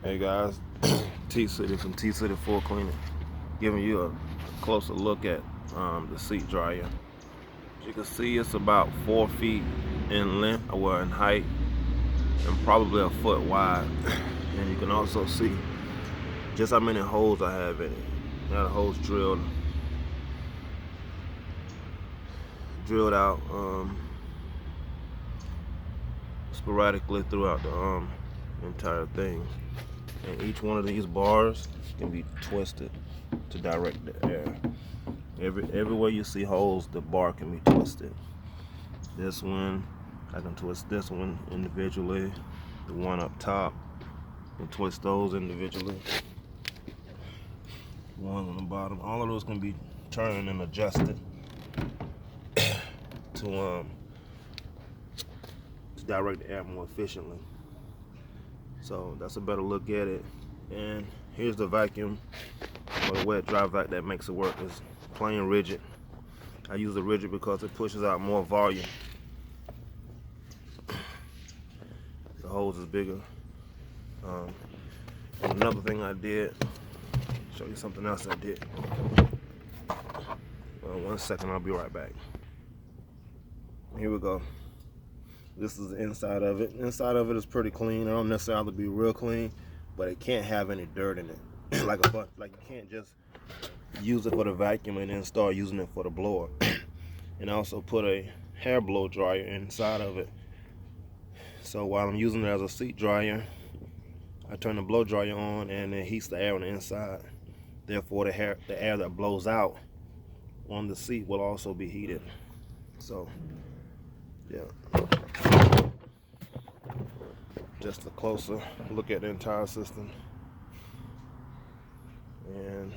Hey guys, T-City from T-City Full Cleaning, giving you a closer look at the seat dryer. As you can see, it's about 4 feet in length, or in height, and probably a foot wide. And you can also see just how many holes I have in it. I got the holes drilled out sporadically throughout the entire thing. And each one of these bars can be twisted to direct the air. Everywhere you see holes, the bar can be twisted. This one, I can twist this one individually. The one up top, I can twist those individually. The ones on the bottom, all of those can be turned and adjusted to direct the air more efficiently. So that's a better look at it. And here's the vacuum, or the wet dry vac that makes it work. It's plain rigid. I use the rigid because it pushes out more volume. The hose is bigger. And another thing I did, show you something else I did. 1 second, I'll be right back. Here we go. This is the inside of it. Inside of it is pretty clean. I don't necessarily be real clean, but it can't have any dirt in it. like you can't just use it for the vacuum and then start using it for the blower. And I also put a hair blow dryer inside of it. So while I'm using it as a seat dryer, I turn the blow dryer on and it heats the air on the inside. Therefore, the air that blows out on the seat will also be heated. So, yeah. Just a closer look at the entire system. And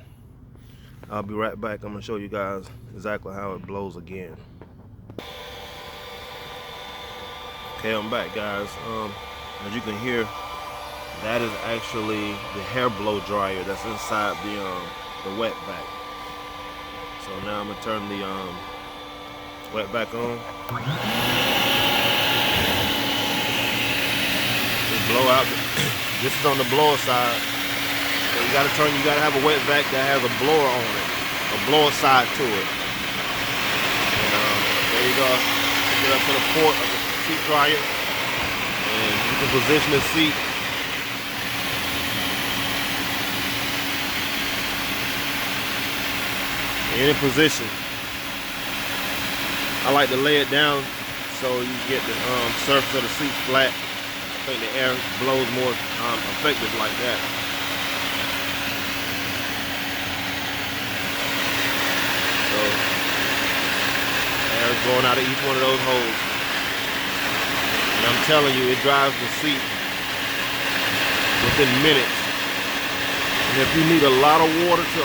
I'll be right back. I'm gonna show you guys exactly how it blows again. Okay, I'm back, guys. As you can hear, that is actually the hair blow dryer that's inside the wet vac. So now I'm gonna turn the wet vac on. Just blow out. This is on the blower side. So you gotta have a wet vac that has a blower on it, a blower side to it. And there you go. Take it up to the port of the seat dryer, and you can position the seat. In any position. I like to lay it down so you get the surface of the seat flat. I think the air blows more effective like that. So air is blowing out of each one of those holes. And I'm telling you, it dries the seat within minutes. And if you need a lot of water to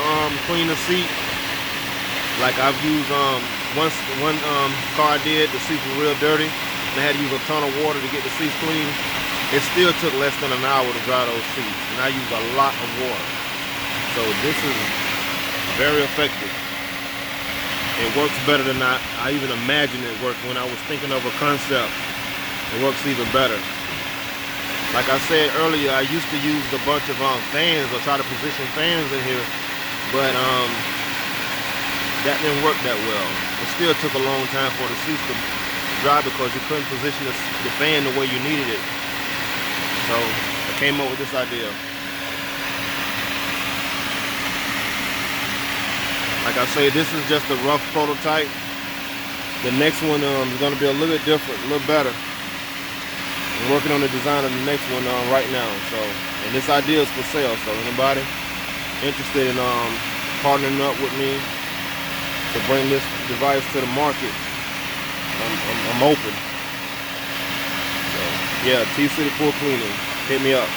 clean the seat, like I've used one car I did, the seats were real dirty, and I had to use a ton of water to get the seats clean. It still took less than an hour to dry those seats, and I used a lot of water. So this is very effective. It works better than I even imagined it worked. When I was thinking of a concept, it works even better. Like I said earlier, I used to use a bunch of fans, or try to position fans in here, but that didn't work that well. It still took a long time for the seats to dry because you couldn't position the fan the way you needed it. So I came up with this idea. Like I say, this is just a rough prototype. The next one is going to be a little bit different, a little better. I'm working on the design of the next one right now. So, and this idea is for sale. So anybody interested in partnering up with me to bring this device to the market, I'm open. So yeah, T-City Full Cleaning, hit me up.